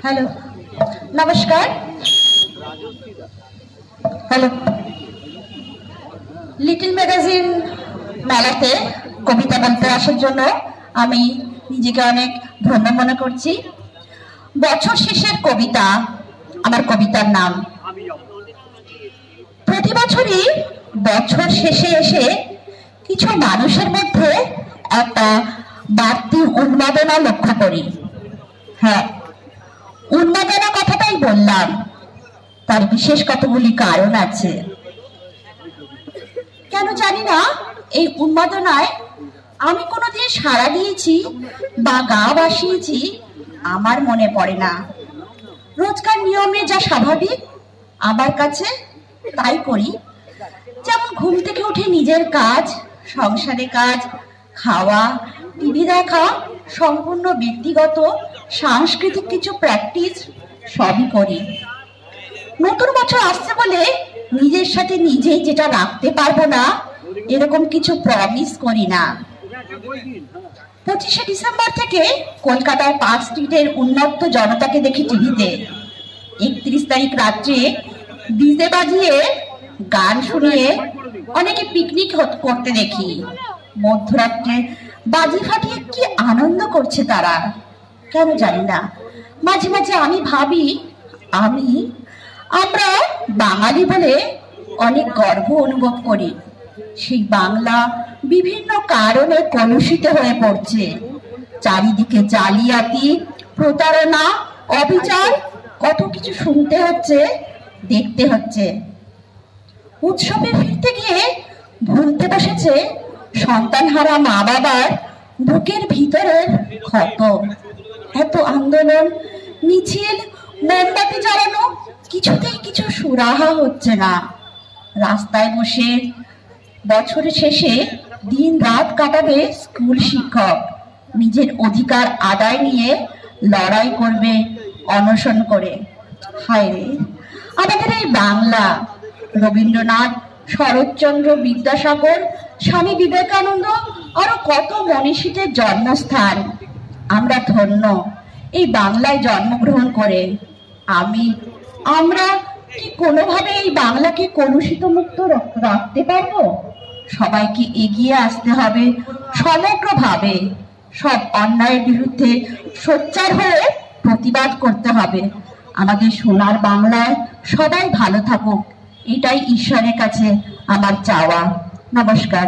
Hello, নমস্কার। Hello, little magazine মেলাতে কবিতা বলতে আসার জন্য আমি নিজেকে অনেক ধন্য মনে করছি। বছর শেষের কবিতা আমার কবিতার নাম। প্রতি বছরই বছর শেষে এসে কিছু মানুষের মধ্যে একটা বাড়তি উন্মাদনা লক্ষ্য করি। হ্যাঁ, উন্মাদনা কথাটাই বললাম, তার বিশেষ কতগুলি কারণ আছে। কেন জানি না এই উন্মাদনায় আমি কোনোদিন সাড়া দিয়েছি বা গা ভাসিয়েছি আমার মনে পড়ে না। রোজকার নিয়মে যা স্বাভাবিক আমার কাছে তাই করি। যেমন ঘুম থেকে উঠে নিজের কাজ, সংসারে কাজ, খাওয়া, টিভি দেখা, সম্পূর্ণ ব্যক্তিগত সাংস্কৃতিক কিছু প্র্যাকটিস সবই করি। নতুন বছর আসছে বলে নিজের সাথে নিজেই যেটা রাখতে পারবো না এরকম কিছু প্রমিস করি না। 25শে ডিসেম্বর থেকে কলকাতার পার্ক স্ট্রিটের উন্মত্ত জনতাকে দেখি টিভিতে। 31 তারিখ রাত্রে ডিজে বাজিয়ে গান শুনিয়ে অনেকে পিকনিক করতে দেখি। মধ্যরাত্রে বাজি ফাটিয়ে কি আনন্দ করছে তারা, কেন জানি না। মাঝে মাঝে আমি ভাবি আমরা বাঙালি বলে অনেক গর্ব অনুভব করি। সেই বাংলা বিভিন্ন কারণে কলুষিত হয়ে পড়ছে। চারিদিকে জালিয়াতি, প্রতারণা, অবিচার, কত কিছু শুনতে হচ্ছে, দেখতে হচ্ছে। উৎসবে ফিরতে গিয়ে ভুলতে বসেছে সন্তানহারা মা বাবার বুকের ভিতরের ক্ষত। এত আন্দোলন, মিছিল, মোমবাতি জ্বালানো, কিছুতেই কিছু সুরাহা হচ্ছে না। রাস্তায় বসে বছরের শেষে দিন রাত কাটাবে স্কুল শিক্ষক, নিজের অধিকার আদায় নিয়ে লড়াই করবে অনশন করে। হায় রে, আমাদের এই বাংলা! রবীন্দ্রনাথ, শরৎচন্দ্র, বিদ্যাসাগর, স্বামী বিবেকানন্দ, আরো কত মনীষীদের জন্মস্থান। আমরা ধন্য এই বাংলায় জন্মগ্রহণ করে। আমরা কি কোনোভাবে এই বাংলাকে কলুষিত মুক্ত রাখতে পারবো? সবাইকে এগিয়ে আসতে হবে সমগ্রভাবে। সব অন্যায়ের বিরুদ্ধে সোচ্চার হয়ে প্রতিবাদ করতে হবে। আমাদের সোনার বাংলায় সবাই ভালো থাকুক, এটাই ঈশ্বরের কাছে আমার চাওয়া। নমস্কার।